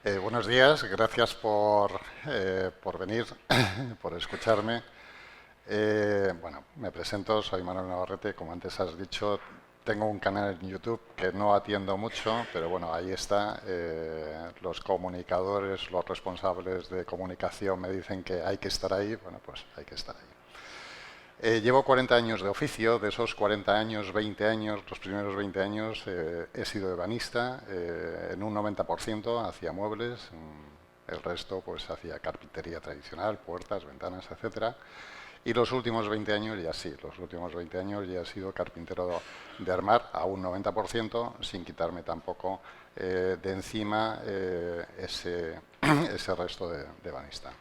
Buenos días, gracias por venir, por escucharme. Bueno, me presento, soy Manuel Navarrete, como antes has dicho, tengo un canal en YouTube que no atiendo mucho, pero bueno, ahí está. Los comunicadores, los responsables de comunicación me dicen que hay que estar ahí, bueno, pues hay que estar ahí. Llevo 40 años de oficio, de esos 40 años, 20 años, los primeros 20 años he sido ebanista, en un 90% hacía muebles, el resto pues hacía carpintería tradicional, puertas, ventanas, etcétera. Y los últimos 20 años ya sí, los últimos 20 años ya he sido carpintero de armar a un 90%, sin quitarme tampoco de encima ese resto de ebanista.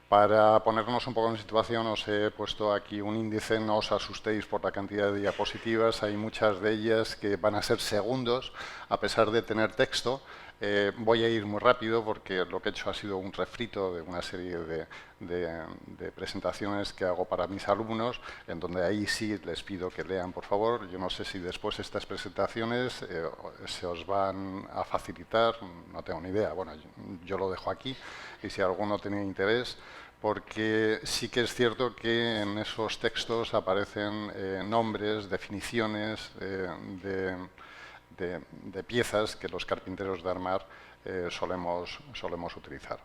Para ponernos un poco en situación, os he puesto aquí un índice, no os asustéis por la cantidad de diapositivas, hay muchas de ellas que van a ser segundos, a pesar de tener texto. Voy a ir muy rápido porque lo que he hecho ha sido un refrito de una serie de presentaciones que hago para mis alumnos, en donde ahí sí les pido que lean, por favor. Yo no sé si después estas presentaciones se os van a facilitar, no tengo ni idea. Bueno, yo lo dejo aquí y si alguno tiene interés, porque sí que es cierto que en esos textos aparecen nombres, definiciones de piezas que los carpinteros de armar solemos utilizar.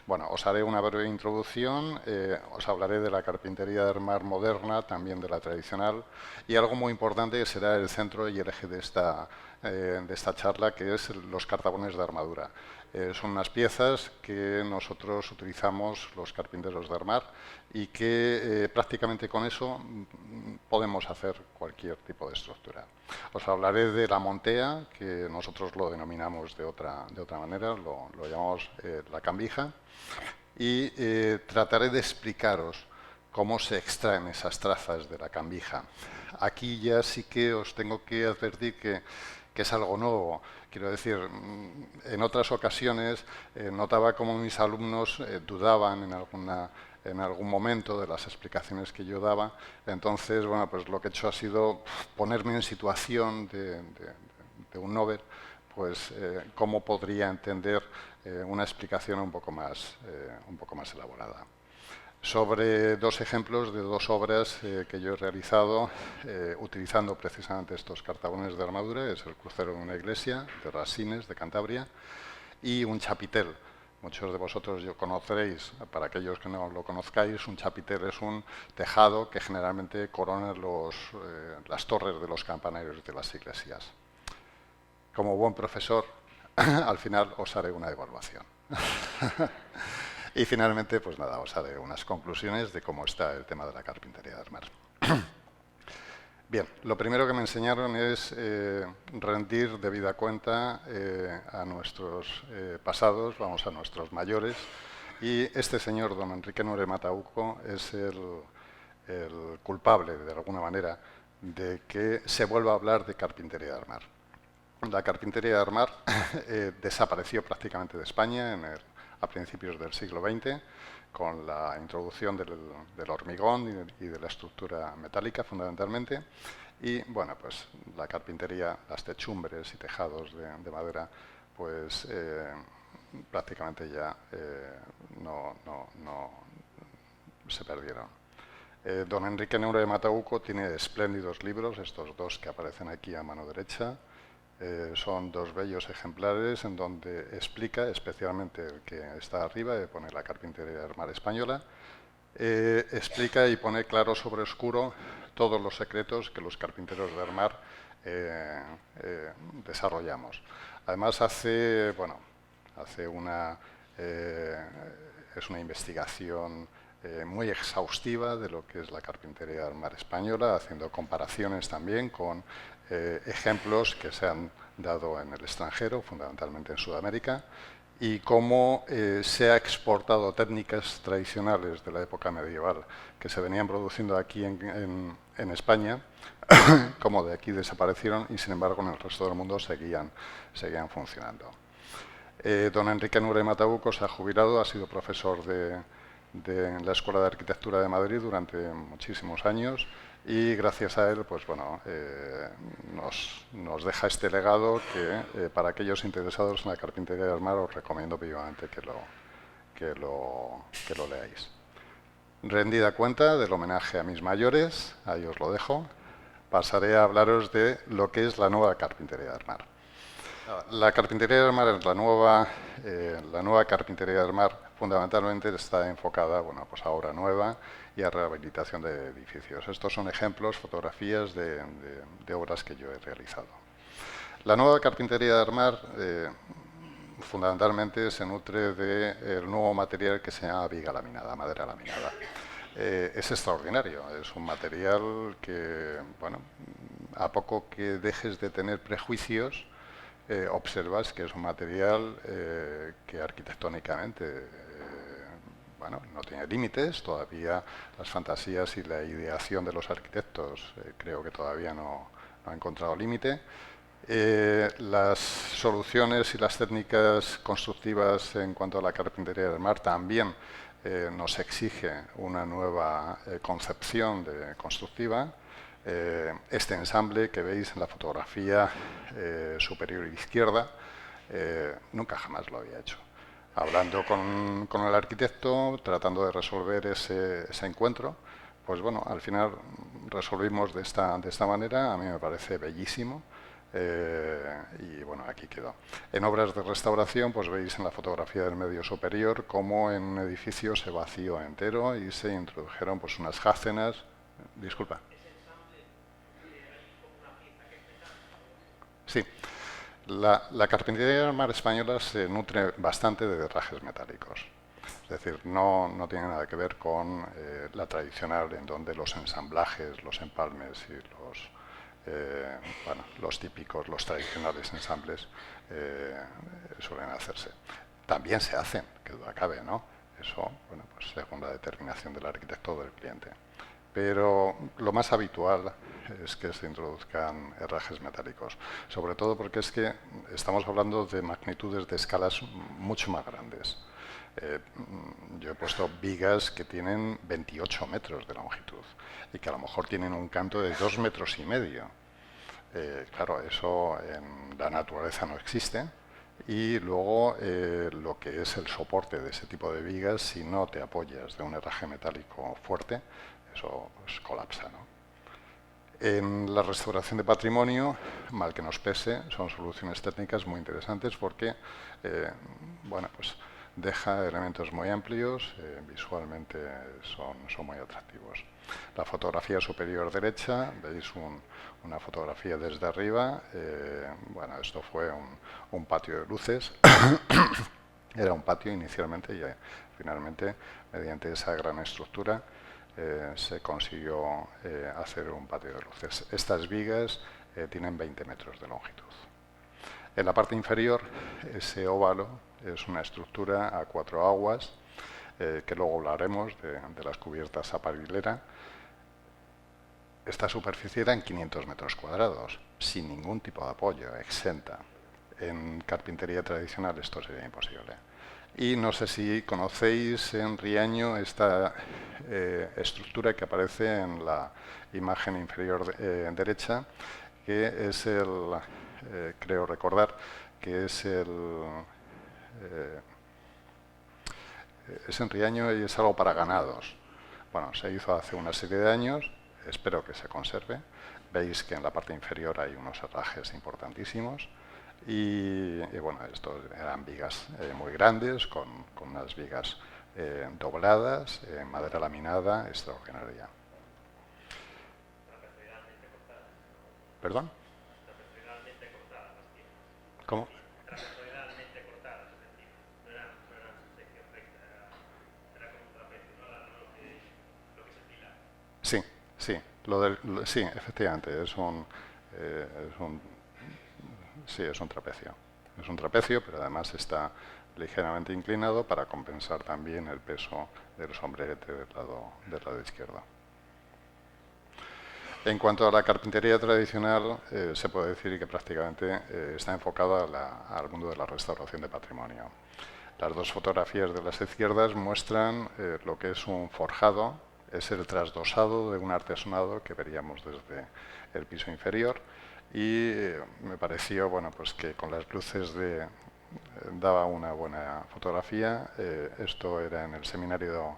Bueno, os haré una breve introducción, os hablaré de la carpintería de armar moderna, también de la tradicional, y algo muy importante que será el centro y el eje de esta charla, que es los cartabones de armadura. Son unas piezas que nosotros utilizamos los carpinteros de armar y que prácticamente con eso podemos hacer cualquier tipo de estructura. Os hablaré de la montea, que nosotros lo denominamos de otra manera, lo llamamos la cambija, y trataré de explicaros cómo se extraen esas trazas de la cambija. Aquí ya sí que os tengo que advertir que es algo nuevo. Quiero decir, en otras ocasiones notaba como mis alumnos dudaban en algún momento de las explicaciones que yo daba. Entonces, bueno, pues lo que he hecho ha sido ponerme en situación de un novel, pues cómo podría entender una explicación un poco más elaborada. Sobre dos ejemplos de dos obras que yo he realizado utilizando precisamente estos cartabones de armadura, es el crucero de una iglesia de Rasines, de Cantabria, y un chapitel. Muchos de vosotros conoceréis, para aquellos que no lo conozcáis, un chapitel es un tejado que generalmente corona las torres de los campanarios de las iglesias. Como buen profesor, al final os haré una evaluación. Y finalmente, pues nada, os haré unas conclusiones de cómo está el tema de la carpintería de armar. Bien, lo primero que me enseñaron es rendir debida cuenta a nuestros pasados, vamos, a nuestros mayores. Y este señor, don Enrique Nure Matauco, es el culpable, de alguna manera, de que se vuelva a hablar de carpintería de armar. La carpintería de armar desapareció prácticamente de España a principios del siglo XX, con la introducción del hormigón y de la estructura metálica fundamentalmente. Y bueno, pues la carpintería, las techumbres y tejados de madera, pues prácticamente ya no se perdieron. Don Enrique Nure de Matauco tiene espléndidos libros, estos dos que aparecen aquí a mano derecha. Son dos bellos ejemplares en donde explica, especialmente el que está arriba, pone la carpintería de armar española, explica y pone claro sobre oscuro todos los secretos que los carpinteros de armar desarrollamos. Además es una investigación muy exhaustiva de lo que es la carpintería de armar española, haciendo comparaciones también con ejemplos que se han dado en el extranjero, fundamentalmente en Sudamérica, y cómo se ha exportado técnicas tradicionales de la época medieval que se venían produciendo aquí en España, como de aquí desaparecieron y sin embargo en el resto del mundo seguían funcionando. Don Enrique Nure Matauco se ha jubilado, ha sido profesor de la Escuela de Arquitectura de Madrid durante muchísimos años y gracias a él pues bueno, nos deja este legado que para aquellos interesados en la carpintería de armar os recomiendo vivamente que lo leáis. Rendida cuenta del homenaje a mis mayores, ahí os lo dejo, pasaré a hablaros de lo que es la nueva carpintería de armar. La carpintería de armar es la nueva carpintería de armar fundamentalmente está enfocada bueno, pues a obra nueva y a rehabilitación de edificios. Estos son ejemplos, fotografías de obras que yo he realizado. La nueva carpintería de armar fundamentalmente se nutre del nuevo material que se llama viga laminada, madera laminada. Es extraordinario, es un material que, bueno, a poco que dejes de tener prejuicios, observas que es un material que arquitectónicamente bueno, no tiene límites, todavía las fantasías y la ideación de los arquitectos creo que todavía no ha encontrado límite. Las soluciones y las técnicas constructivas en cuanto a la carpintería del mar también nos exige una nueva concepción constructiva. Este ensamble que veis en la fotografía superior izquierda nunca jamás lo había hecho. Hablando con el arquitecto, tratando de resolver ese encuentro, pues bueno, al final resolvimos de esta manera, a mí me parece bellísimo. Y bueno, aquí quedó. En obras de restauración, pues veis en la fotografía del medio superior cómo en un edificio se vació entero y se introdujeron pues unas jácenas. Disculpa. Sí. La carpintería de armar española se nutre bastante de herrajes metálicos. Es decir, no tiene nada que ver con la tradicional, en donde los ensamblajes, los empalmes y los típicos, los tradicionales ensambles suelen hacerse. También se hacen, que duda cabe, ¿no? Eso, bueno, pues según la determinación del arquitecto o del cliente. Pero lo más habitual es que se introduzcan herrajes metálicos, sobre todo porque es que estamos hablando de magnitudes de escalas mucho más grandes. Yo he puesto vigas que tienen 28 metros de longitud y que a lo mejor tienen un canto de 2,5 metros. Claro, eso en la naturaleza no existe. Y luego lo que es el soporte de ese tipo de vigas, si no te apoyas de un herraje metálico fuerte, eso pues, colapsa, ¿no? En la restauración de patrimonio, mal que nos pese, son soluciones técnicas muy interesantes porque bueno, pues deja elementos muy amplios, visualmente son muy atractivos. La fotografía superior derecha, veis una fotografía desde arriba, bueno, esto fue un patio de luces, era un patio inicialmente y finalmente, mediante esa gran estructura, se consiguió hacer un patio de luces. Estas vigas tienen 20 metros de longitud. En la parte inferior, ese óvalo es una estructura a 4 aguas, que luego hablaremos de las cubiertas a parilera. Esta superficie era en 500 metros cuadrados, sin ningún tipo de apoyo, exenta. En carpintería tradicional esto sería imposible. Y no sé si conocéis en Riaño esta estructura que aparece en la imagen inferior derecha, que es creo recordar, que es en Riaño y es algo para ganados. Bueno, se hizo hace una serie de años, espero que se conserve. Veis que en la parte inferior hay unos herrajes importantísimos. Y bueno, estos eran vigas muy grandes, con unas vigas dobladas, madera laminada, extraordinaria. ¿Perdón? ¿Cómo? Sí, sí, sí, efectivamente, sí, es un trapecio. Es un trapecio, pero además está ligeramente inclinado para compensar también el peso del sombrerete del lado izquierdo. En cuanto a la carpintería tradicional, se puede decir que prácticamente está enfocada al mundo de la restauración de patrimonio. Las dos fotografías de las izquierdas muestran lo que es un forjado, es el trasdosado de un artesonado que veríamos desde el piso inferior, y me pareció bueno, pues que con las luces daba una buena fotografía. Esto era en el seminario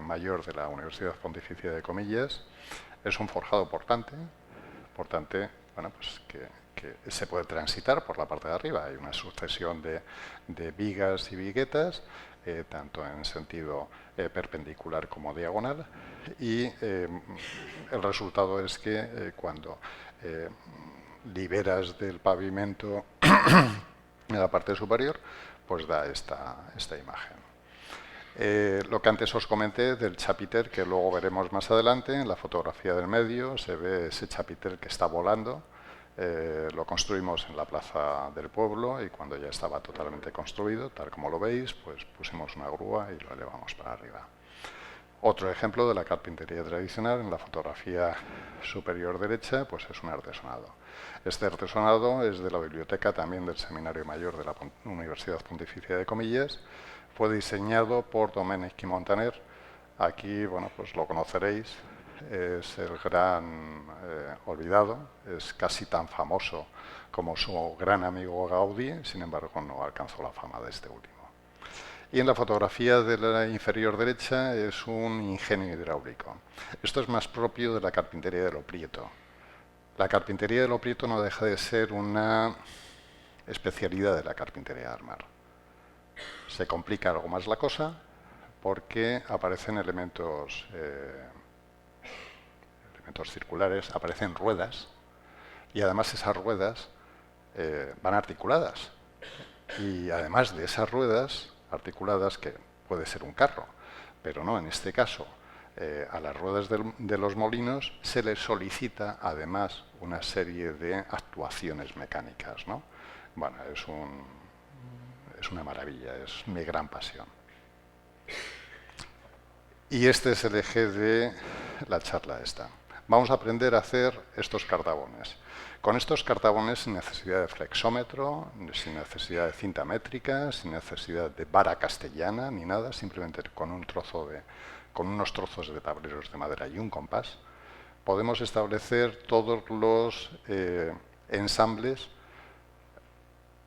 mayor de la Universidad Pontificia de Comillas. Es un forjado portante, bueno, pues que se puede transitar por la parte de arriba. Hay una sucesión de vigas y viguetas, tanto en sentido perpendicular como diagonal, y el resultado es que cuando liberas del pavimento en la parte superior, pues da esta imagen. Lo que antes os comenté del chapitel, que luego veremos más adelante, en la fotografía del medio se ve ese chapitel que está volando. Lo construimos en la plaza del pueblo, y cuando ya estaba totalmente construido, tal como lo veis, pues pusimos una grúa y lo elevamos para arriba. Otro ejemplo de la carpintería tradicional, en la fotografía superior derecha, pues es un artesonado. Este artesonado es de la biblioteca también del Seminario Mayor de la Universidad Pontificia de Comillas. Fue diseñado por Domènech i Montaner. Aquí, bueno, pues lo conoceréis, es el gran olvidado, es casi tan famoso como su gran amigo Gaudí, sin embargo no alcanzó la fama de este último. Y en la fotografía de la inferior derecha es un ingenio hidráulico. Esto es más propio de la carpintería de Lo Prieto. La carpintería de Lo Prieto no deja de ser una especialidad de la carpintería de armar. Se complica algo más la cosa porque aparecen elementos circulares, aparecen ruedas, y además esas ruedas van articuladas. Y además de esas ruedas articuladas, que puede ser un carro, pero no, en este caso, a las ruedas de los molinos se les solicita además una serie de actuaciones mecánicas, ¿no? Bueno, es una maravilla, es mi gran pasión. Y este es el eje de la charla esta. Vamos a aprender a hacer estos cartabones. Con estos cartabones sin necesidad de flexómetro, sin necesidad de cinta métrica, sin necesidad de vara castellana ni nada, simplemente con unos trozos de tableros de madera y un compás, podemos establecer todos los ensambles,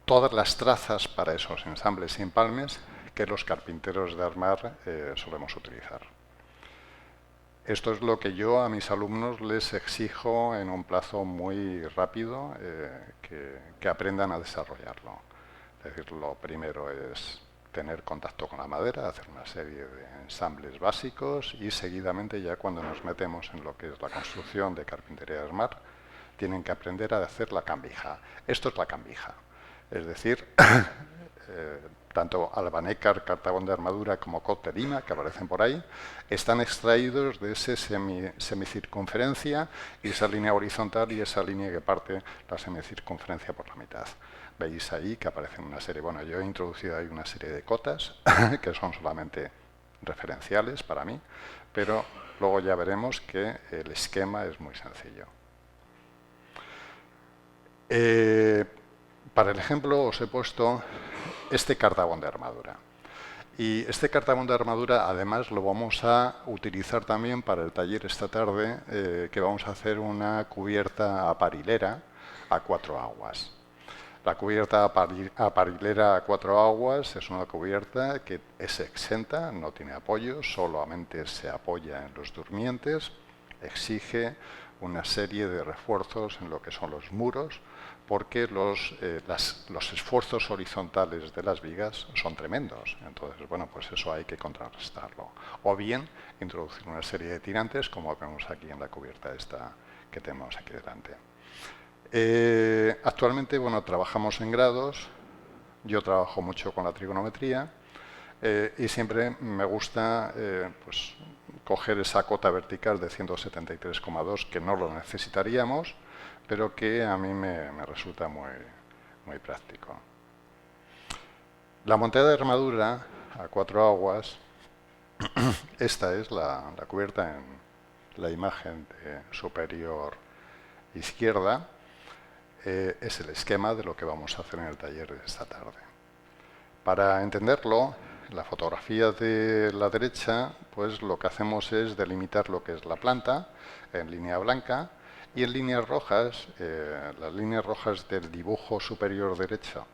todas las trazas para esos ensambles y empalmes que los carpinteros de armar solemos utilizar. Esto es lo que yo a mis alumnos les exijo en un plazo muy rápido, que aprendan a desarrollarlo. Es decir, lo primero es tener contacto con la madera, hacer una serie de ensambles básicos, y seguidamente, ya cuando nos metemos en lo que es la construcción de carpintería de armar, tienen que aprender a hacer la cambija. Esto es la cambija. Es decir, tanto Albanécar, cartabón de armadura, como Cot de Lima, que aparecen por ahí, están extraídos de ese semicircunferencia, y esa línea horizontal y esa línea que parte la semicircunferencia por la mitad. Veis ahí que aparecen una serie, bueno, yo he introducido ahí una serie de cotas que son solamente referenciales para mí, pero luego ya veremos que el esquema es muy sencillo. Para el ejemplo os he puesto este cartabón de armadura. Y este cartabón de armadura además lo vamos a utilizar también para el taller esta tarde, que vamos a hacer una cubierta aparilera a 4 aguas. La cubierta aparilera a 4 aguas es una cubierta que es exenta, no tiene apoyo, solamente se apoya en los durmientes, exige una serie de refuerzos en lo que son los muros, porque los esfuerzos horizontales de las vigas son tremendos. Entonces, bueno, pues eso hay que contrarrestarlo. O bien introducir una serie de tirantes, como vemos aquí en la cubierta esta que tenemos aquí delante. Actualmente, bueno, trabajamos en grados. Yo trabajo mucho con la trigonometría, y siempre me gusta pues, coger esa cota vertical de 173,2, que no lo necesitaríamos, pero que a mí me resulta muy práctico. La montada de armadura a 4 aguas, esta es la cubierta en la imagen superior izquierda, es el esquema de lo que vamos a hacer en el taller de esta tarde. Para entenderlo, en la fotografía de la derecha, pues lo que hacemos es delimitar lo que es la planta en línea blanca y en líneas rojas, las líneas rojas del dibujo superior derecho,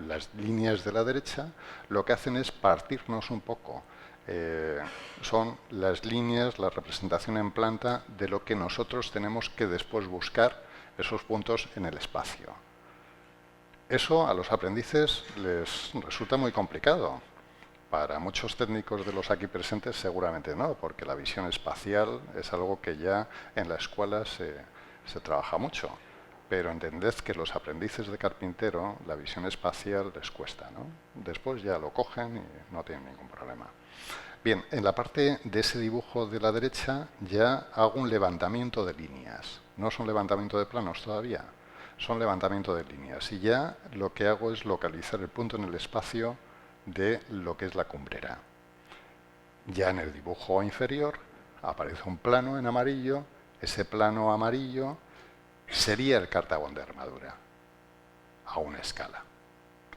las líneas de la derecha, lo que hacen es partirnos un poco. Son las líneas, la representación en planta de lo que nosotros tenemos que después buscar esos puntos en el espacio. Eso a los aprendices les resulta muy complicado. Para muchos técnicos de los aquí presentes seguramente no, porque la visión espacial es algo que ya en la escuela se trabaja mucho. Pero entended que los aprendices de carpintero la visión espacial les cuesta, ¿no? Después ya lo cogen y no tienen ningún problema. Bien, en la parte de ese dibujo de la derecha ya hago un levantamiento de líneas. No es un levantamiento de planos todavía, son levantamiento de líneas. Y ya lo que hago es localizar el punto en el espacio de lo que es la cumbrera. Ya en el dibujo inferior aparece un plano en amarillo. Ese plano amarillo sería el cartabón de armadura a una escala,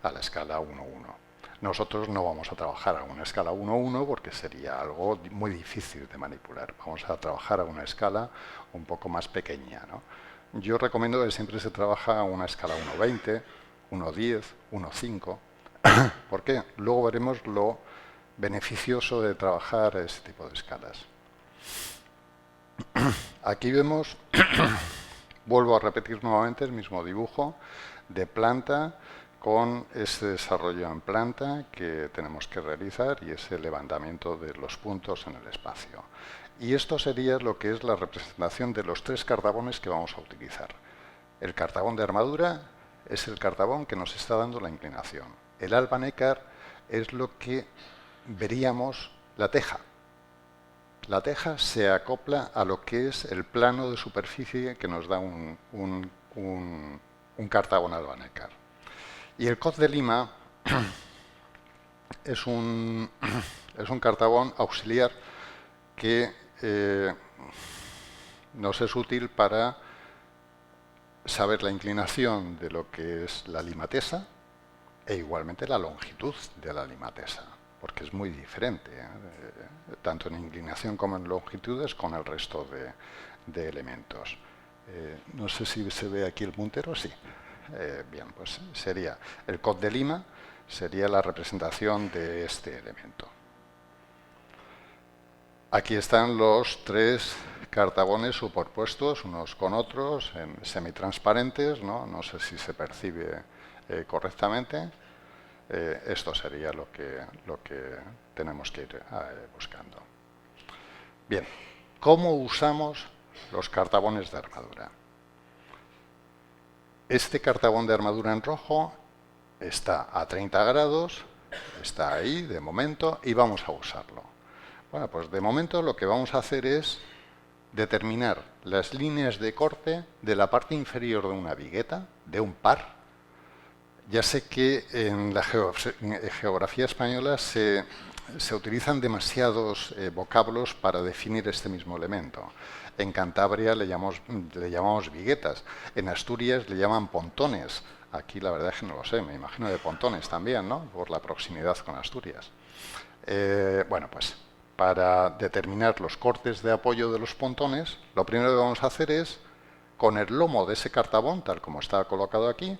a la escala 1:1. Nosotros no vamos a trabajar a una escala 1:1 porque sería algo muy difícil de manipular. Vamos a trabajar a una escala un poco más pequeña, ¿no? Yo recomiendo que siempre se trabaja a una escala 1:20, 1:10, 1:5. ¿Por qué? Luego veremos lo beneficioso de trabajar a ese tipo de escalas. Aquí vemos, vuelvo a repetir nuevamente el mismo dibujo de planta con ese desarrollo en planta que tenemos que realizar y ese levantamiento de los puntos en el espacio. Y esto sería lo que es la representación de los tres cartabones que vamos a utilizar. El cartabón de armadura es el cartabón que nos está dando la inclinación. El Albanecar es lo que veríamos la teja. La teja se acopla a lo que es el plano de superficie que nos da un cartabón Albanecar. Y el Cod de Lima es un cartabón auxiliar que nos es útil para saber la inclinación de lo que es la limatesa e igualmente la longitud de la limatesa, porque es muy diferente, tanto en inclinación como en longitudes con el resto de elementos. No sé si se ve aquí el puntero, sí. Bien, pues sería el Cod de Lima, sería la representación de este elemento. Aquí están los tres cartabones superpuestos unos con otros, en semitransparentes, no sé si se percibe correctamente. Esto sería lo que tenemos que ir buscando. Bien, ¿cómo usamos los cartabones de armadura? Este cartabón de armadura en rojo está a 30 grados, está ahí de momento y vamos a usarlo. Bueno, pues de momento lo que vamos a hacer es determinar las líneas de corte de la parte inferior de una vigueta, de un par. Ya sé que en la geografía española se utilizan demasiados vocablos para definir este mismo elemento. En Cantabria le llamamos viguetas, en Asturias le llaman pontones. Aquí la verdad es que no lo sé, me imagino de pontones también, ¿no? Por la proximidad con Asturias. Bueno, pues para determinar los cortes de apoyo de los pontones, lo primero que vamos a hacer es, con el lomo de ese cartabón, tal como está colocado aquí,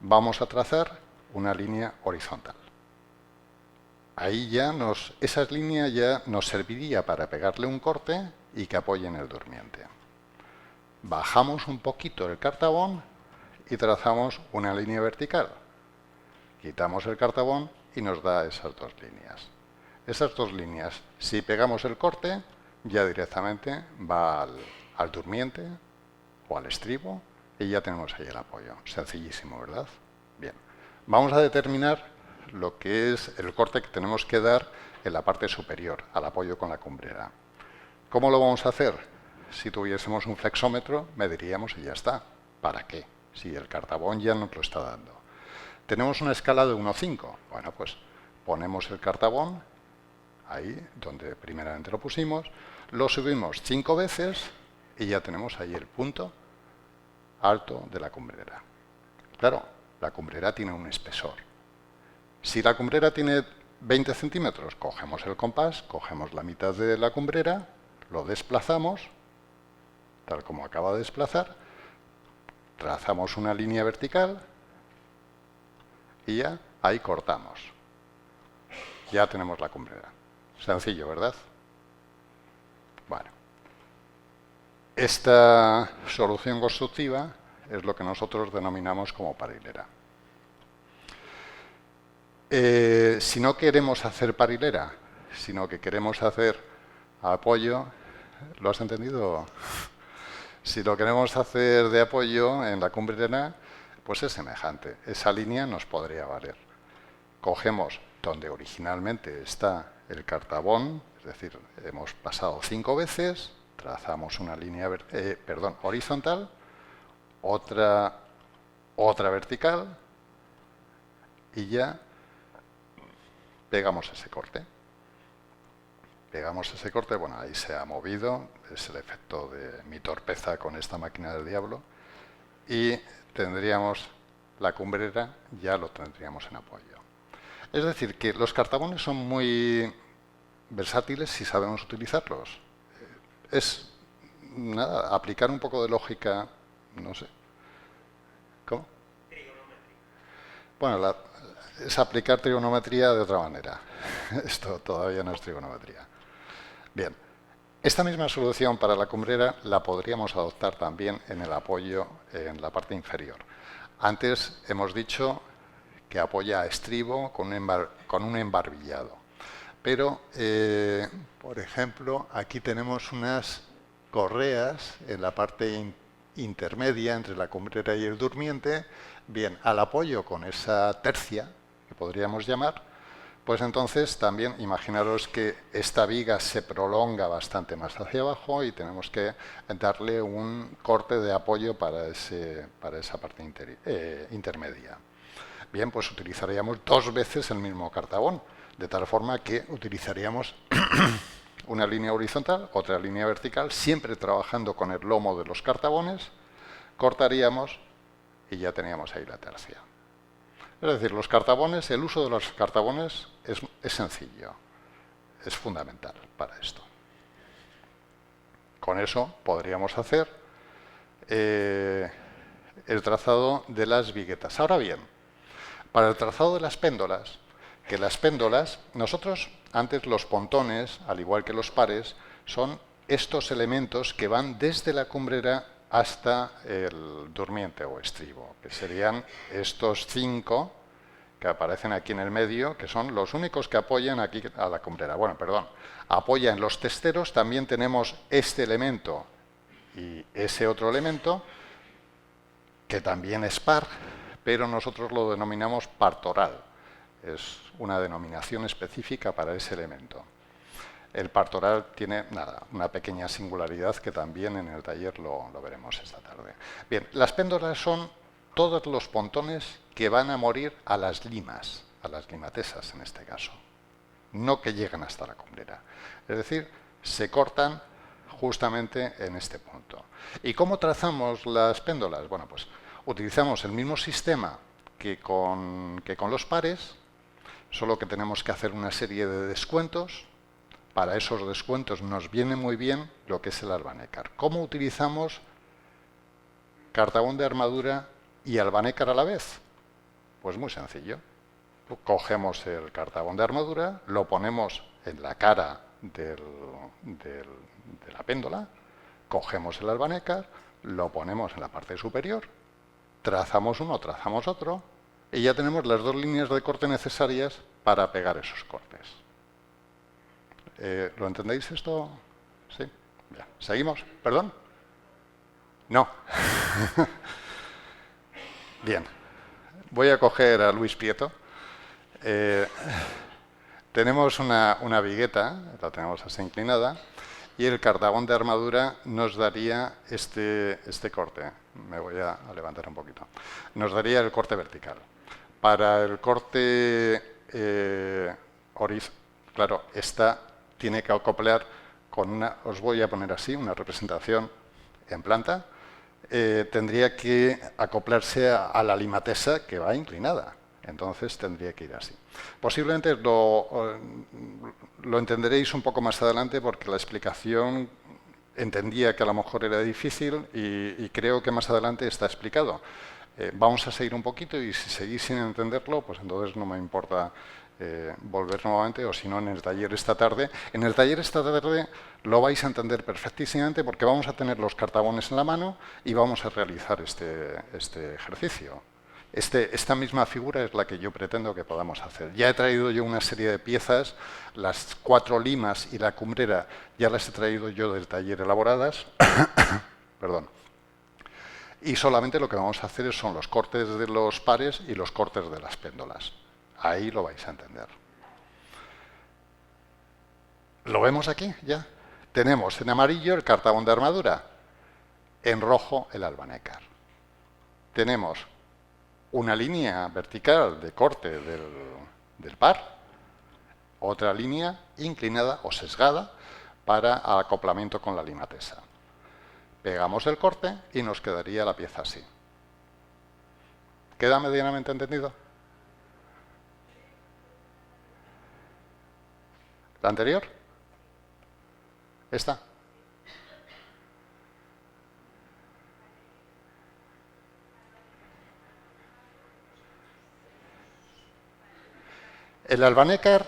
vamos a trazar una línea horizontal. Ahí ya esa línea ya nos serviría para pegarle un corte y que apoye en el durmiente. Bajamos un poquito el cartabón y trazamos una línea vertical. Quitamos el cartabón y nos da esas dos líneas. Esas dos líneas, si pegamos el corte, ya directamente va al durmiente o al estribo y ya tenemos ahí el apoyo. Sencillísimo, ¿verdad? Bien. Vamos a determinar lo que es el corte que tenemos que dar en la parte superior, al apoyo con la cumbrera. ¿Cómo lo vamos a hacer? Si tuviésemos un flexómetro, mediríamos y ya está. ¿Para qué? Si el cartabón ya nos lo está dando. Tenemos una escala de 1:5. Bueno, pues ponemos el cartabón ahí donde primeramente lo pusimos, lo subimos 5 veces y ya tenemos ahí el punto alto de la cumbrera. Claro, la cumbrera tiene un espesor. Si la cumbrera tiene 20 centímetros, cogemos el compás, cogemos la mitad de la cumbrera, lo desplazamos, tal como acaba de desplazar, trazamos una línea vertical y ya ahí cortamos. Ya tenemos la cumbrera. Sencillo, ¿verdad? Bueno. Esta solución constructiva es lo que nosotros denominamos como parilera. Si no queremos hacer parilera, sino que queremos hacer apoyo, ¿lo has entendido? Si lo queremos hacer de apoyo en la cumbrera, pues es semejante. Esa línea nos podría valer. Cogemos donde originalmente está el cartabón, es decir, hemos pasado 5 veces, trazamos una línea horizontal, otra vertical y ya pegamos ese corte. Pegamos ese corte, bueno, ahí se ha movido, es el efecto de mi torpeza con esta máquina del diablo, y tendríamos la cumbrera, ya lo tendríamos en apoyo. Es decir, que los cartabones son muy versátiles si sabemos utilizarlos. Es, nada, aplicar un poco de lógica, no sé. ¿Cómo? Bueno, es aplicar trigonometría de otra manera. Esto todavía no es trigonometría. Bien, esta misma solución para la cumbrera la podríamos adoptar también en el apoyo en la parte inferior. Antes hemos dicho que apoya a estribo con un embarbillado. Pero, por ejemplo, aquí tenemos unas correas en la parte intermedia entre la cumbrera y el durmiente. Bien, al apoyo con esa tercia, que podríamos llamar, pues entonces también imaginaros que esta viga se prolonga bastante más hacia abajo y tenemos que darle un corte de apoyo para esa parte intermedia. Bien, pues utilizaríamos 2 veces el mismo cartabón, de tal forma que utilizaríamos una línea horizontal, otra línea vertical, siempre trabajando con el lomo de los cartabones, cortaríamos y ya teníamos ahí la tercia. Es decir, los cartabones, el uso de los cartabones es sencillo, es fundamental para esto. Con eso podríamos hacer el trazado de las viguetas. Ahora bien, para el trazado de las péndolas, nosotros antes los pontones, al igual que los pares, son estos elementos que van desde la cumbrera hasta el durmiente o estribo, que serían estos 5 que aparecen aquí en el medio, que son los únicos que apoyan aquí a la cumbrera. Bueno, perdón, apoya en los testeros, también tenemos este elemento y ese otro elemento, que también es par, pero nosotros lo denominamos partoral. Es una denominación específica para ese elemento. El partoral tiene una pequeña singularidad que también en el taller lo veremos esta tarde. Bien, las péndolas son todos los pontones que van a morir a las limas, a las limatesas en este caso, no que llegan hasta la cumbrera. Es decir, se cortan justamente en este punto. ¿Y cómo trazamos las péndolas? Bueno, pues utilizamos el mismo sistema que con los pares, solo que tenemos que hacer una serie de descuentos. Para esos descuentos nos viene muy bien lo que es el albanécar. ¿Cómo utilizamos cartabón de armadura y albanécar a la vez? Pues muy sencillo. Cogemos el cartabón de armadura, lo ponemos en la cara de la péndola, cogemos el albanécar, lo ponemos en la parte superior, trazamos uno, trazamos otro, y ya tenemos las 2 líneas de corte necesarias para pegar esos cortes. ¿Lo entendéis esto? ¿Sí? Bien. ¿Seguimos? ¿Perdón? No. Bien. Voy a coger a Luis Prieto. Tenemos una vigueta, la tenemos así inclinada, y el cartabón de armadura nos daría este corte. Me voy a levantar un poquito. Nos daría el corte vertical. Para el corte horizontal, claro, esta tiene que acoplar con os voy a poner así, una representación en planta, tendría que acoplarse a la limatesa que va inclinada. Entonces tendría que ir así. Posiblemente lo entenderéis un poco más adelante porque la explicación entendía que a lo mejor era difícil y creo que más adelante está explicado. Vamos a seguir un poquito y si seguís sin entenderlo, pues entonces no me importa volver nuevamente, o si no, en el taller esta tarde. En el taller esta tarde lo vais a entender perfectísimamente porque vamos a tener los cartabones en la mano y vamos a realizar este ejercicio. Esta misma figura es la que yo pretendo que podamos hacer. Ya he traído yo una serie de piezas, las 4 limas y la cumbrera ya las he traído yo del taller elaboradas. Perdón. Y solamente lo que vamos a hacer son los cortes de los pares y los cortes de las péndolas. Ahí lo vais a entender. ¿Lo vemos aquí ya? Tenemos en amarillo el cartabón de armadura, en rojo el albanécar. Tenemos una línea vertical de corte del par, otra línea inclinada o sesgada para acoplamiento con la limatesa. Pegamos el corte y nos quedaría la pieza así. ¿Queda medianamente entendido? ¿La anterior? ¿Esta? El albanécar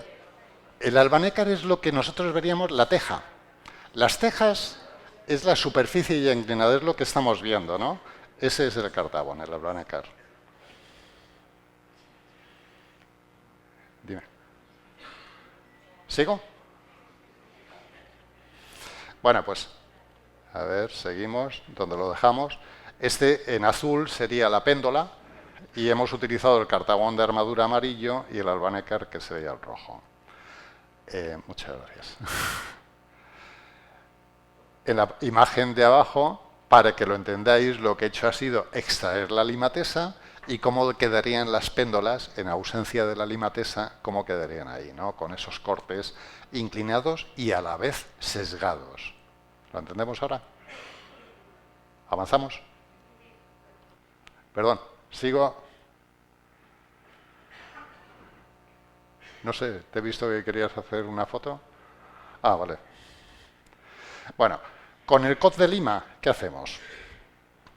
es lo que nosotros veríamos la teja. Las tejas es la superficie y inclinada, es lo que estamos viendo, ¿no? Ese es el cartabón, el albanécar. Dime. ¿Sigo? Bueno, pues, a ver, seguimos, donde lo dejamos. Este en azul sería la péndola y hemos utilizado el cartabón de armadura amarillo y el albanécar que sería el rojo. Muchas gracias. En la imagen de abajo, para que lo entendáis, lo que he hecho ha sido extraer la limatesa y cómo quedarían las péndolas en ausencia de la limatesa, cómo quedarían ahí, ¿no? Con esos cortes inclinados y a la vez sesgados. ¿Lo entendemos ahora? ¿Avanzamos? Perdón, sigo. No sé, te he visto que querías hacer una foto. Ah, vale. Bueno, con el COD de lima, ¿qué hacemos?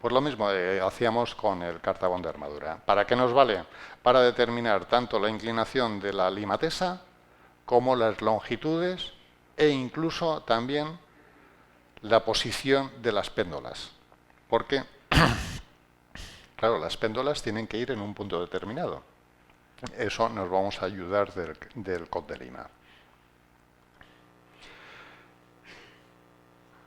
Pues lo mismo hacíamos con el cartabón de armadura. ¿Para qué nos vale? Para determinar tanto la inclinación de la limatesa como las longitudes e incluso también la posición de las péndolas. Porque, claro, las péndolas tienen que ir en un punto determinado. Eso nos vamos a ayudar del COD de lima.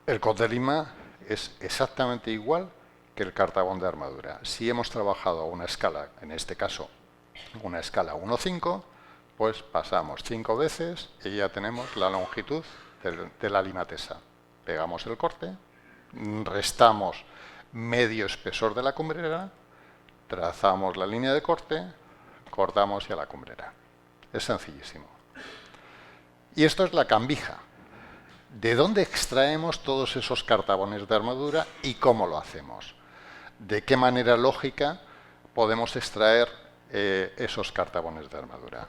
El COD de lima es exactamente igual que el cartabón de armadura. Si hemos trabajado a una escala, en este caso una escala 1,5, pues pasamos 5 veces y ya tenemos la longitud de la limatesa. Pegamos el corte, restamos medio espesor de la cumbrera, trazamos la línea de corte, cortamos ya la cumbrera. Es sencillísimo. Y esto es la cambija. ¿De dónde extraemos todos esos cartabones de armadura y cómo lo hacemos? ¿De qué manera lógica podemos extraer esos cartabones de armadura?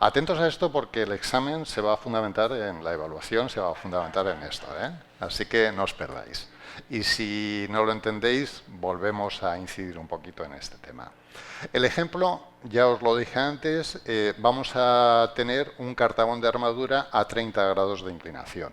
Atentos a esto porque el examen se va a fundamentar en la evaluación, se va a fundamentar en esto, ¿eh? Así que no os perdáis. Y si no lo entendéis, volvemos a incidir un poquito en este tema. El ejemplo, ya os lo dije antes, vamos a tener un cartabón de armadura a 30 grados de inclinación.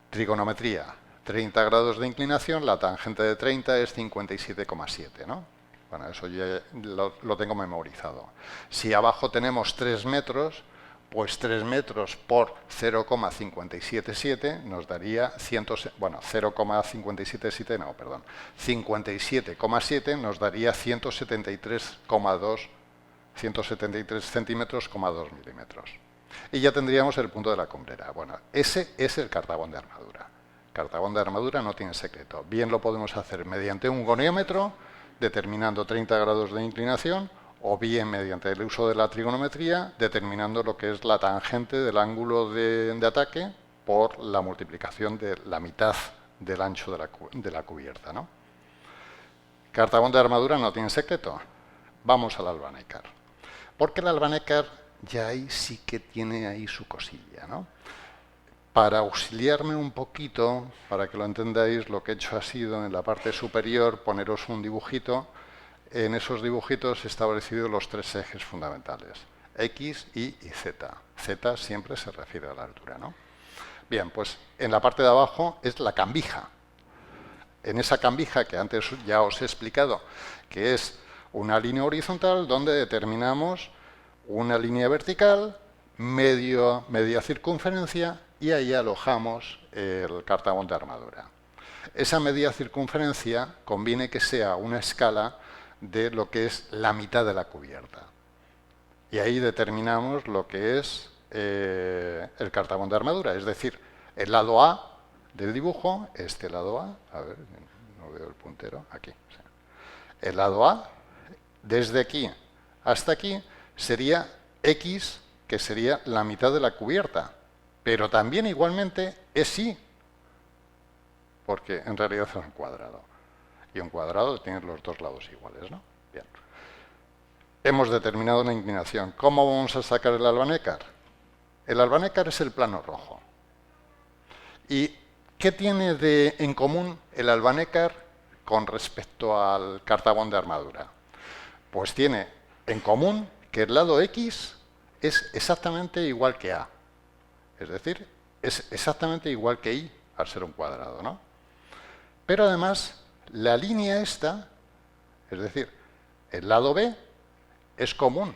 Trigonometría, 30 grados de inclinación, la tangente de 30 es 57,7, ¿no? Bueno, eso ya lo tengo memorizado. Si abajo tenemos 3 metros, pues 3 metros por 0,577 nos daría 0,577 no, perdón, 57,7 nos daría 173 centímetros, 2 milímetros. Y ya tendríamos el punto de la cumbrera. Bueno, ese es el cartabón de armadura. Cartabón de armadura no tiene secreto. Bien lo podemos hacer mediante un goniómetro, determinando 30 grados de inclinación, o bien mediante el uso de la trigonometría, determinando lo que es la tangente del ángulo de ataque por la multiplicación de la mitad del ancho de la cubierta, ¿no? Cartabón de armadura no tiene secreto. vamos al Albanecar. Porque el Albanecar ya ahí sí que tiene ahí su cosilla, ¿no? Para auxiliarme un poquito, para que lo entendáis, lo que he hecho ha sido en la parte superior poneros un dibujito. En esos dibujitos he establecido los tres ejes fundamentales, X, Y y Z. Z siempre se refiere a la altura, ¿no? Bien, pues en la parte de abajo es la cambija. En esa cambija que antes ya os he explicado, que es una línea horizontal donde determinamos una línea vertical, media circunferencia, y ahí alojamos el cartabón de armadura. Esa media circunferencia conviene que sea una escala de lo que es la mitad de la cubierta. Y ahí determinamos lo que es el cartabón de armadura, es decir, el lado A del dibujo, este lado A ver, no veo el puntero, aquí. Sí. El lado A, desde aquí hasta aquí, sería X, que sería la mitad de la cubierta, pero también igualmente es Y, porque en realidad es un cuadrado. Y un cuadrado tiene los dos lados iguales, ¿no? Bien. Hemos determinado una inclinación. ¿Cómo vamos a sacar el Albanecar? El Albanecar es el plano rojo. ¿Y qué tiene en común el Albanecar con respecto al cartabón de armadura? Pues tiene en común que el lado X es exactamente igual que A. Es decir, es exactamente igual que Y, al ser un cuadrado, ¿no? Pero además, la línea esta, es decir, el lado B, es común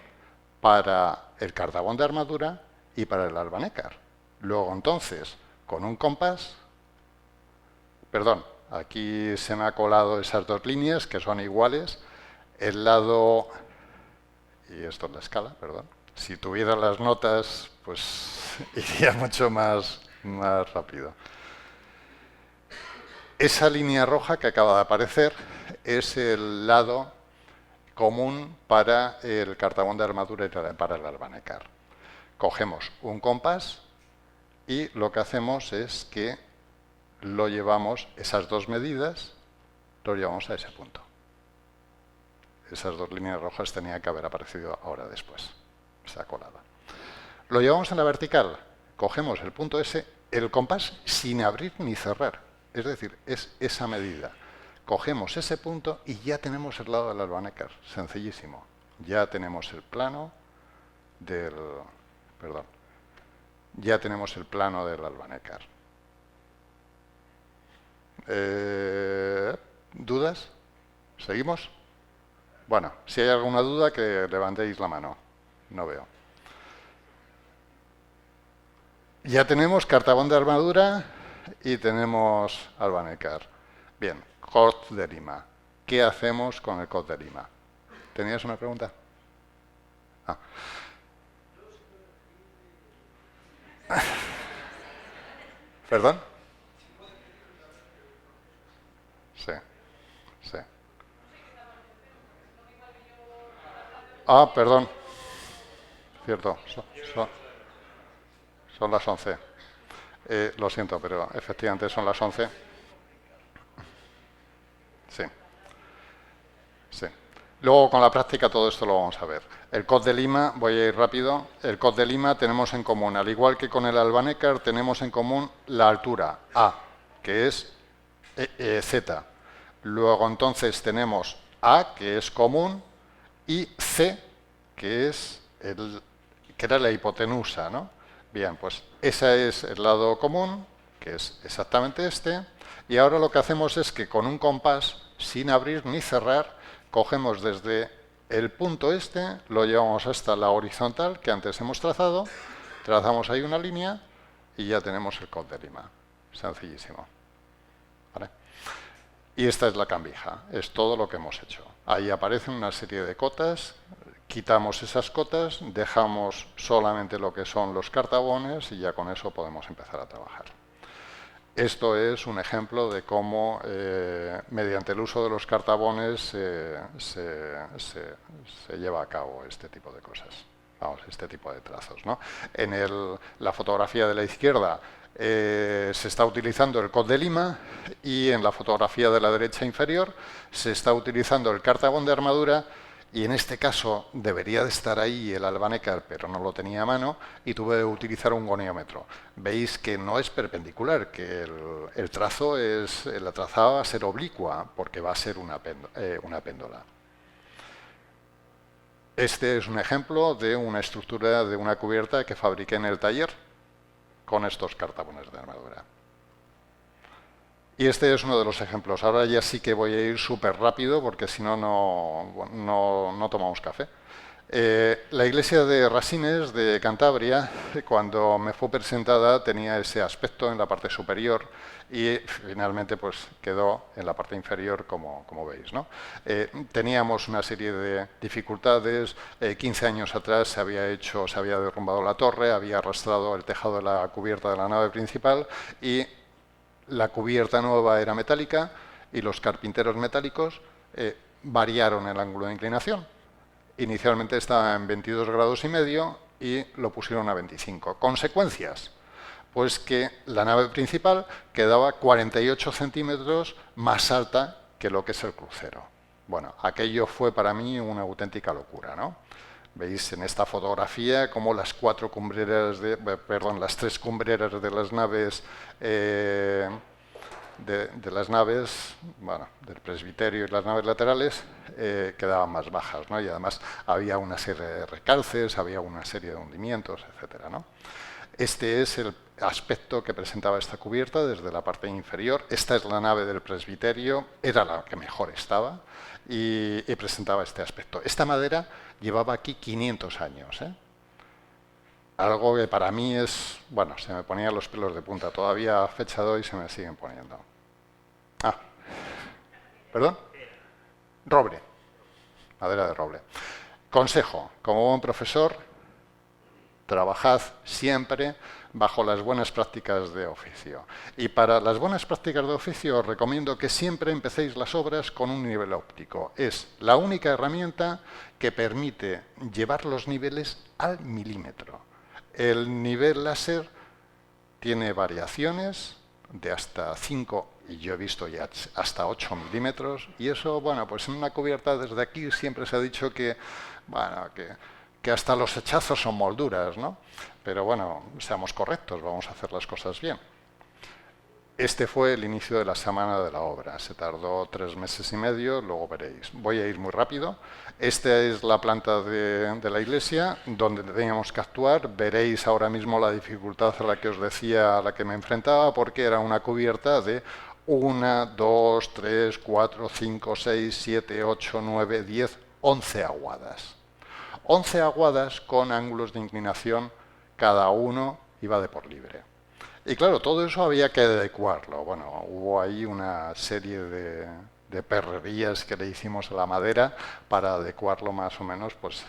para el cartabón de armadura y para el Albanecar. Luego, entonces, con un compás, perdón, aquí se me ha colado esas dos líneas que son iguales, el lado, y esto es la escala, perdón, si tuviera las notas, pues iría mucho más rápido. Esa línea roja que acaba de aparecer es el lado común para el cartabón de armadura y para el Albanecar. Cogemos un compás y lo que hacemos es que lo llevamos, esas dos medidas, lo llevamos a ese punto. Esas dos líneas rojas tenían que haber aparecido ahora después. Se ha colado. Lo llevamos en la vertical, cogemos el punto S, el compás sin abrir ni cerrar. Es decir, es esa medida. Cogemos ese punto y ya tenemos el lado del Albanecar. Sencillísimo. Ya tenemos el plano del... Perdón. Ya tenemos el plano del Albanecar. ¿Dudas? ¿Seguimos? Bueno, si hay alguna duda, que levantéis la mano. No veo. Ya tenemos cartabón de armadura y tenemos Albanecar. Bien, Cot de Lima. ¿Qué hacemos con el Cot de Lima? ¿Tenías una pregunta? Ah. ¿Perdón? Sí, sí. Ah, perdón. Cierto, son las 11. Lo siento, pero efectivamente son las 11. Sí. Sí. Luego, con la práctica, todo esto lo vamos a ver. El Cot de Lima, voy a ir rápido. El Cot de Lima tenemos en común, al igual que con el Albanecar, tenemos en común la altura A, que es Z. Luego, entonces, tenemos A, que es común, y C, que es que era la hipotenusa, ¿no? Bien, pues ese es el lado común, que es exactamente este, y ahora lo que hacemos es que con un compás, sin abrir ni cerrar, cogemos desde el punto este, lo llevamos hasta la horizontal que antes hemos trazado, trazamos ahí una línea y ya tenemos el Cot de Lima. Sencillísimo. ¿Vale? Y esta es la cambija, es todo lo que hemos hecho. Ahí aparecen una serie de cotas, quitamos esas cotas, dejamos solamente lo que son los cartabones y ya con eso podemos empezar a trabajar. Esto es un ejemplo de cómo, mediante el uso de los cartabones, se lleva a cabo este tipo de cosas. Vamos, este tipo de trazos, ¿no? En la fotografía de la izquierda se está utilizando el Cot de Lima y en la fotografía de la derecha inferior se está utilizando el cartabón de armadura y en este caso debería de estar ahí el albanécar, pero no lo tenía a mano, y tuve que utilizar un goniómetro. Veis que no es perpendicular, que el trazo la trazada va a ser oblicua, porque va a ser una péndola. Este es un ejemplo de una estructura de una cubierta que fabriqué en el taller con estos cartabones de armadura. Y este es uno de los ejemplos. Ahora ya sí que voy a ir súper rápido porque si no, no tomamos café. La iglesia de Rasines, de Cantabria, cuando me fue presentada tenía ese aspecto en la parte superior y finalmente pues quedó en la parte inferior como veis, ¿no? Teníamos una serie de dificultades. 15 años atrás se había derrumbado la torre, había arrastrado el tejado de la cubierta de la nave principal y la cubierta nueva era metálica y los carpinteros metálicos variaron el ángulo de inclinación. Inicialmente estaba en 22 grados y medio y lo pusieron a 25. ¿Consecuencias? Pues que la nave principal quedaba 48 centímetros más alta que lo que es el crucero. Bueno, aquello fue para mí una auténtica locura, ¿no? Veis en esta fotografía cómo las tres cumbreras de las naves del presbiterio y las naves laterales quedaban más bajas, ¿no? Y además había una serie de recalces, había una serie de hundimientos, etcétera, ¿no? Este es el aspecto que presentaba esta cubierta desde la parte inferior. Esta es la nave del presbiterio, era la que mejor estaba y presentaba este aspecto. Esta madera llevaba aquí 500 años, ¿eh? Algo que para mí es, bueno, se me ponían los pelos de punta. Todavía a fecha de hoy se me siguen poniendo. ¿Perdón? Roble. Madera de roble. Consejo, como buen profesor, trabajad siempre bajo las buenas prácticas de oficio. Y para las buenas prácticas de oficio os recomiendo que siempre empecéis las obras con un nivel óptico. Es la única herramienta que permite llevar los niveles al milímetro. El nivel láser tiene variaciones de hasta 5 y yo he visto ya hasta 8 milímetros y eso, bueno, pues en una cubierta desde aquí siempre se ha dicho que, bueno, que hasta los hechazos son molduras, ¿no? Pero bueno, seamos correctos, vamos a hacer las cosas bien. Este fue el inicio de la semana de la obra. Se tardó 3 meses y medio, luego veréis. Voy a ir muy rápido. Esta es la planta de la iglesia, donde teníamos que actuar. Veréis ahora mismo la dificultad a la que os decía, a la que me enfrentaba, porque era una cubierta de 1, 2, 3, 4, 5, 6, 7, 8, 9, 10, 11 aguadas. 11 aguadas con ángulos de inclinación, cada uno iba de por libre. Y claro, todo eso había que adecuarlo. Bueno, hubo ahí una serie de perrerías que le hicimos a la madera para adecuarlo más o menos pues,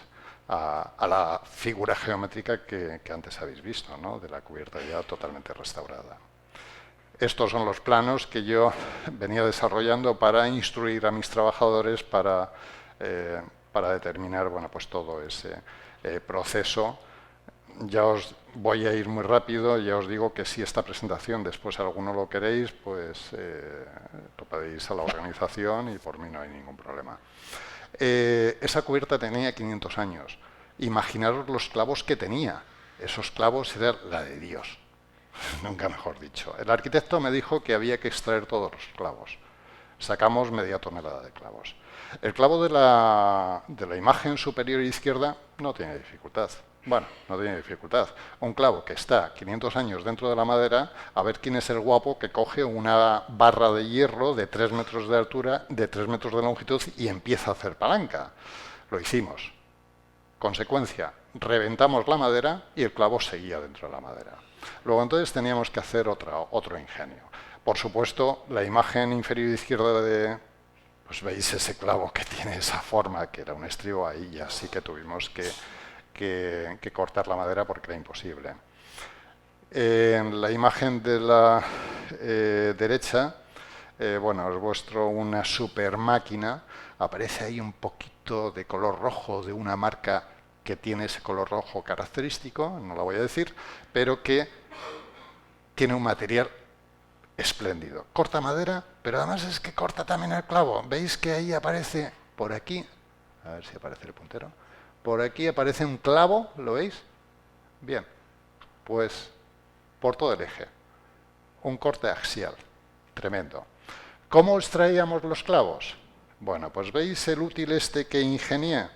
a la figura geométrica que antes habéis visto, ¿no? De la cubierta ya totalmente restaurada. Estos son los planos que yo venía desarrollando para instruir a mis trabajadores para determinar, bueno, pues todo ese proceso. Ya os voy a ir muy rápido, ya os digo que si esta presentación después alguno lo queréis, pues lo pedís a la organización y por mí no hay ningún problema. Esa cubierta tenía 500 años. Imaginaros los clavos que tenía. Esos clavos eran la de Dios. Nunca mejor dicho. El arquitecto me dijo que había que extraer todos los clavos. Sacamos media tonelada de clavos. El clavo de la imagen superior izquierda no tiene dificultad. Bueno, no tiene dificultad. Un clavo que está 500 años dentro de la madera, a ver quién es el guapo que coge una barra de hierro de 3 metros de altura, de 3 metros de longitud y empieza a hacer palanca. Lo hicimos. Consecuencia, reventamos la madera y el clavo seguía dentro de la madera. Luego entonces teníamos que hacer otro ingenio. Por supuesto, la imagen inferior izquierda pues veis ese clavo que tiene esa forma, que era un estribo, ahí ya sí que tuvimos que cortar la madera porque era imposible. En la imagen de la derecha, bueno, os muestro una super máquina. Aparece ahí un poquito de color rojo de una marca que tiene ese color rojo característico, no la voy a decir, pero que tiene un material espléndido. Corta madera, pero además es que corta también el clavo. ¿Veis que ahí aparece por aquí? A ver si aparece el puntero. Por aquí aparece un clavo, ¿lo veis? Bien, pues por todo el eje. Un corte axial, tremendo. ¿Cómo extraíamos los clavos? Bueno, pues veis el útil este que ingenié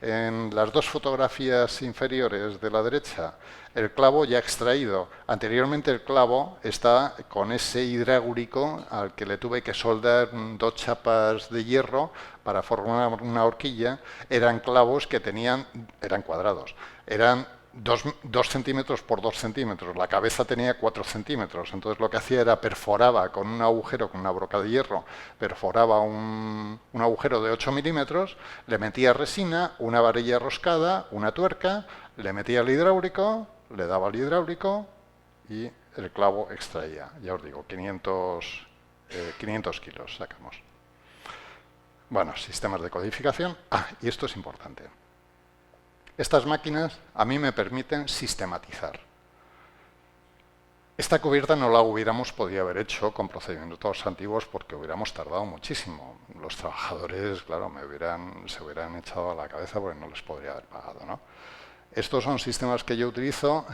en las dos fotografías inferiores de la derecha, el clavo ya extraído. Anteriormente el clavo está con ese hidráulico al que le tuve que soldar 2 chapas de hierro para formar una horquilla. Eran clavos que eran cuadrados, eran 2 centímetros por 2 centímetros, la cabeza tenía 4 centímetros, entonces lo que hacía era perforaba con un agujero, con una broca de hierro, perforaba un agujero de 8 milímetros, le metía resina, una varilla roscada, una tuerca, le metía el hidráulico, le daba el hidráulico y el clavo extraía, ya os digo, 500 kilos sacamos. Bueno, sistemas de codificación. Y esto es importante. Estas máquinas a mí me permiten sistematizar. Esta cubierta no la hubiéramos podido haber hecho con procedimientos antiguos porque hubiéramos tardado muchísimo. Los trabajadores, claro, se hubieran echado a la cabeza porque no les podría haber pagado, ¿no? Estos son sistemas que yo utilizo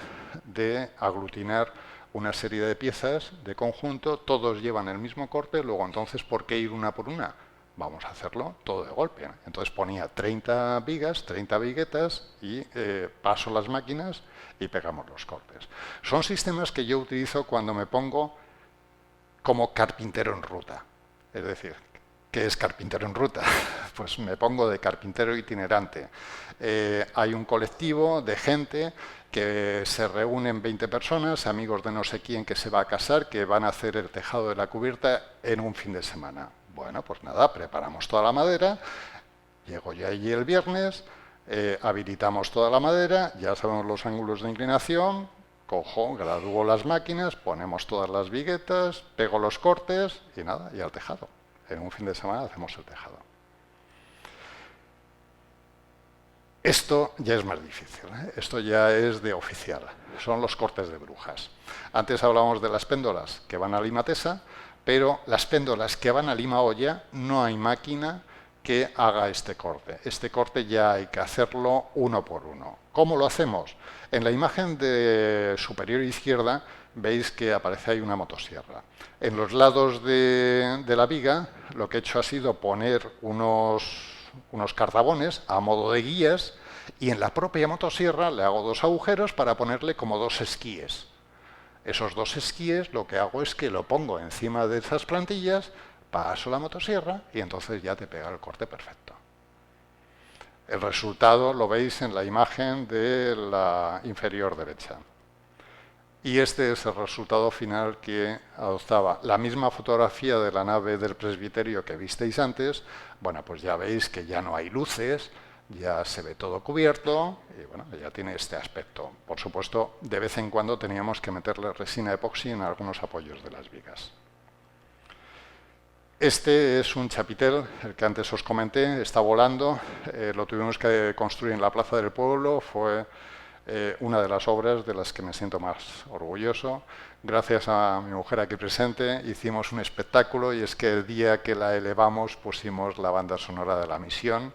de aglutinar una serie de piezas de conjunto, todos llevan el mismo corte, luego entonces, ¿por qué ir una por una? Vamos a hacerlo todo de golpe. Entonces ponía 30 vigas, 30 viguetas y paso las máquinas y pegamos los cortes. Son sistemas que yo utilizo cuando me pongo como carpintero en ruta. Es decir, ¿qué es carpintero en ruta? Pues me pongo de carpintero itinerante. Hay un colectivo de gente que se reúnen 20 personas, amigos de no sé quién que se va a casar, que van a hacer el tejado de la cubierta en un fin de semana. Bueno, pues nada, preparamos toda la madera, llego yo allí el viernes, habilitamos toda la madera, ya sabemos los ángulos de inclinación, cojo, gradúo las máquinas, ponemos todas las viguetas, pego los cortes y nada, y al tejado. En un fin de semana hacemos el tejado. Esto ya es más difícil, ¿eh? Esto ya es de oficial, son los cortes de brujas. Antes hablábamos de las péndolas que van a limatesa, pero las péndolas que van a lima-olla no hay máquina que haga este corte. Este corte ya hay que hacerlo uno por uno. ¿Cómo lo hacemos? En la imagen de superior izquierda veis que aparece ahí una motosierra. En los lados de la viga lo que he hecho ha sido poner unos cardabones a modo de guías y en la propia motosierra le hago 2 agujeros para ponerle como 2 esquíes. Esos 2 esquíes lo que hago es que lo pongo encima de esas plantillas, paso la motosierra y entonces ya te pega el corte perfecto. El resultado lo veis en la imagen de la inferior derecha. Y este es el resultado final que adoptaba. La misma fotografía de la nave del presbiterio que visteis antes, bueno, pues ya veis que ya no hay luces, ya se ve todo cubierto y bueno, ya tiene este aspecto. Por supuesto, de vez en cuando teníamos que meterle resina epoxi en algunos apoyos de las vigas. Este es un chapitel, el que antes os comenté, está volando, lo tuvimos que construir en la Plaza del Pueblo, fue una de las obras de las que me siento más orgulloso. Gracias a mi mujer aquí presente hicimos un espectáculo y es que el día que la elevamos pusimos la banda sonora de La Misión,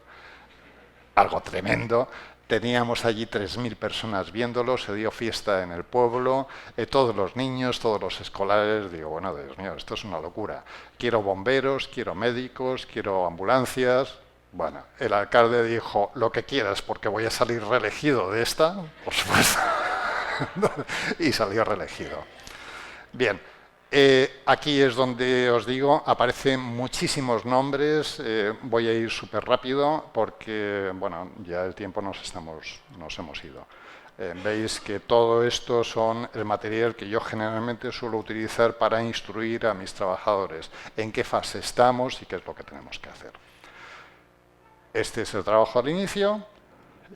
algo tremendo. Teníamos allí 3.000 personas viéndolo, se dio fiesta en el pueblo, todos los niños, todos los escolares. Digo, bueno, Dios mío, esto es una locura. Quiero bomberos, quiero médicos, quiero ambulancias. Bueno, el alcalde dijo, lo que quieras, porque voy a salir reelegido de esta, por supuesto. Y salió reelegido. Bien. Aquí es donde os digo, aparecen muchísimos nombres, voy a ir súper rápido porque, bueno, ya el tiempo nos hemos ido. Veis que todo esto son el material que yo generalmente suelo utilizar para instruir a mis trabajadores en qué fase estamos y qué es lo que tenemos que hacer. Este es el trabajo al inicio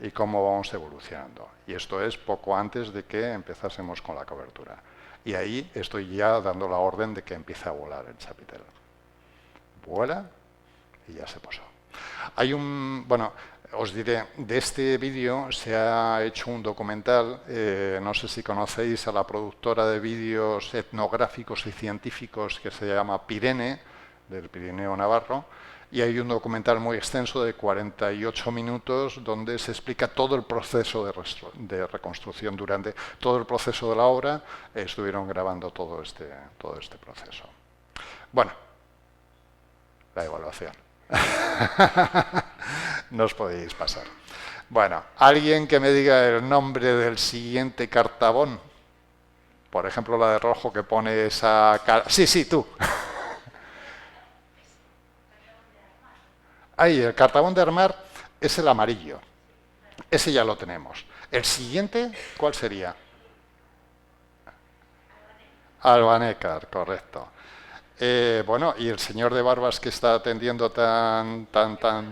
y cómo vamos evolucionando. Y esto es poco antes de que empezásemos con la cobertura. Y ahí estoy ya dando la orden de que empiece a volar el chapitel. Vuela y ya se posó. Hay bueno, os diré, de este vídeo se ha hecho un documental, no sé si conocéis a la productora de vídeos etnográficos y científicos que se llama Pirene, del Pirineo Navarro, y hay un documental muy extenso de 48 minutos donde se explica todo el proceso de reconstrucción. Durante todo el proceso de la obra estuvieron grabando todo este proceso. Bueno, la evaluación. No os podéis pasar. Bueno, alguien que me diga el nombre del siguiente cartabón. Por ejemplo, la de rojo que pone esa cara. Sí, tú. Ahí, el cartabón de Armar es el amarillo. Ese ya lo tenemos. El siguiente, ¿cuál sería? Albanécar, correcto. Bueno, y el señor de barbas que está atendiendo tan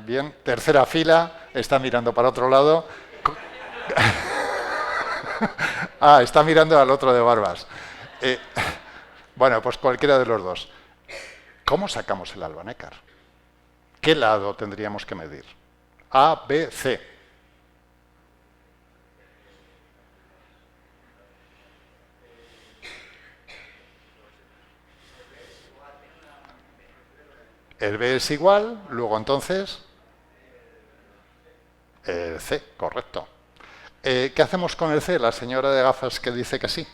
bien, tercera fila, está mirando para otro lado. Está mirando al otro de barbas. Bueno, pues cualquiera de los dos. ¿Cómo sacamos el Albanécar? ¿Qué lado tendríamos que medir? A, B, C. El B es igual, luego entonces el C, correcto. ¿Qué hacemos con el C? La señora de gafas que dice que sí.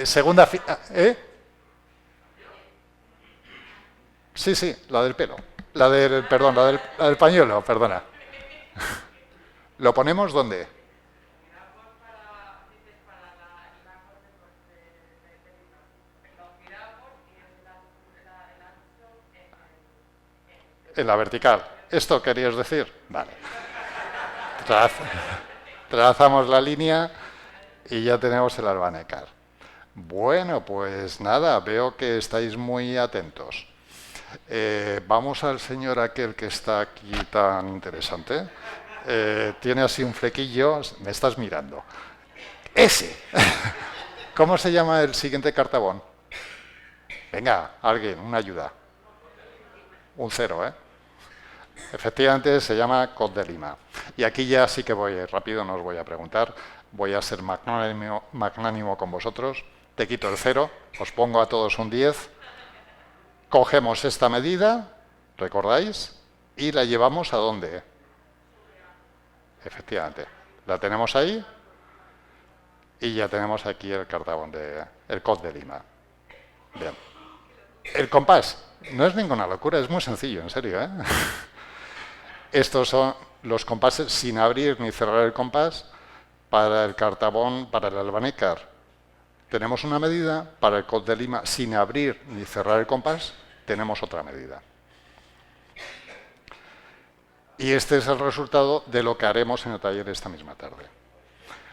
Segunda fila. Sí, la del pelo. Perdón, la del pañuelo, perdona. ¿Lo ponemos dónde? En la vertical. ¿Esto querías decir? Vale. Trazamos la línea y ya tenemos el Albanécar. Bueno, pues nada, veo que estáis muy atentos. Vamos al señor aquel que está aquí tan interesante. Tiene así un flequillo, me estás mirando. ¡Ese! ¿Cómo se llama el siguiente cartabón? Venga, alguien, una ayuda. Un 0, ¿eh? Efectivamente se llama Cot de Lima. Y aquí ya sí que voy rápido, no os voy a preguntar. Voy a ser magnánimo con vosotros. Te quito el 0, os pongo a todos un 10. Cogemos esta medida, ¿recordáis? Y la llevamos ¿a dónde? Efectivamente. La tenemos ahí y ya tenemos aquí el cartabón el Cot de Lima. Bien. El compás. No es ninguna locura, es muy sencillo, en serio, ¿eh? Estos son los compases sin abrir ni cerrar el compás para el cartabón, para el Albanécar. Tenemos una medida, para el Cot de Lima sin abrir ni cerrar el compás, tenemos otra medida. Y este es el resultado de lo que haremos en el taller esta misma tarde.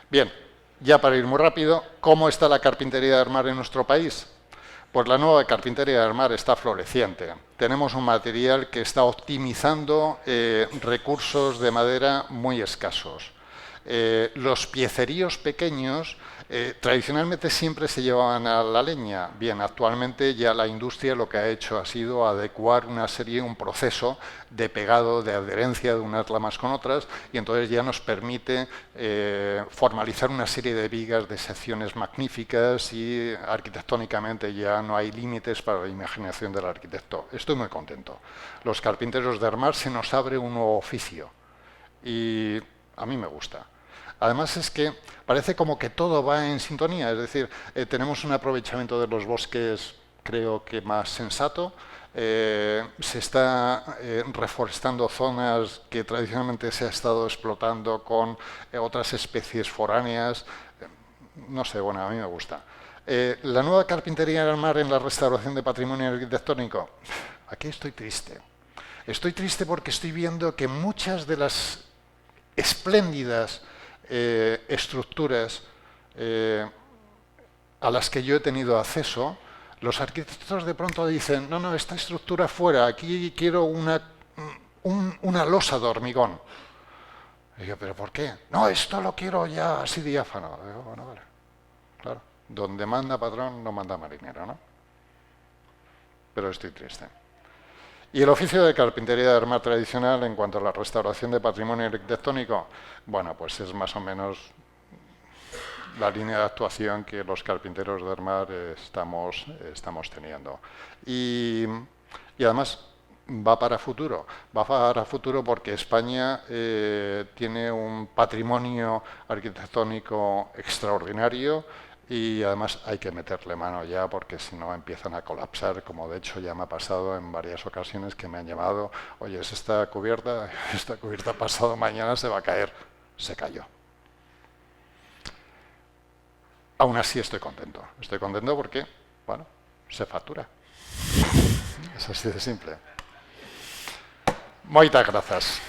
Bien, ya para ir muy rápido, ¿cómo está la carpintería de armar en nuestro país? Pues la nueva carpintería de armar está floreciente. Tenemos un material que está optimizando recursos de madera muy escasos. Los pieceríos pequeños tradicionalmente siempre se llevaban a la leña. Bien, actualmente ya la industria lo que ha hecho ha sido adecuar un proceso de pegado, de adherencia de unas lamas con otras, y entonces ya nos permite formalizar una serie de vigas de secciones magníficas y arquitectónicamente ya no hay límites para la imaginación del arquitecto. Estoy muy contento. Los carpinteros de armar se nos abre un nuevo oficio y a mí me gusta. Además es que parece como que todo va en sintonía, es decir, tenemos un aprovechamiento de los bosques creo que más sensato, se está reforestando zonas que tradicionalmente se ha estado explotando con otras especies foráneas, no sé, bueno, a mí me gusta. La nueva carpintería del mar en la restauración de patrimonio arquitectónico, aquí estoy triste. Estoy triste porque estoy viendo que muchas de las espléndidas estructuras a las que yo he tenido acceso, los arquitectos de pronto dicen, no, esta estructura fuera, aquí quiero una losa de hormigón. Y yo, ¿pero por qué? No, esto lo quiero ya así diáfano. Digo, bueno, vale, claro, donde manda patrón no manda marinero, ¿no? Pero estoy triste. Y el oficio de carpintería de armar tradicional en cuanto a la restauración de patrimonio arquitectónico, bueno, pues es más o menos la línea de actuación que los carpinteros del mar estamos teniendo. Y además va para futuro. Va para futuro porque España tiene un patrimonio arquitectónico extraordinario y además hay que meterle mano ya porque si no empiezan a colapsar, como de hecho ya me ha pasado en varias ocasiones que me han llamado, oye, es esta cubierta pasado mañana se va a caer. Se cayó. Aún así estoy contento. Estoy contento porque, bueno, se factura. Es así de simple. Moitas grazas.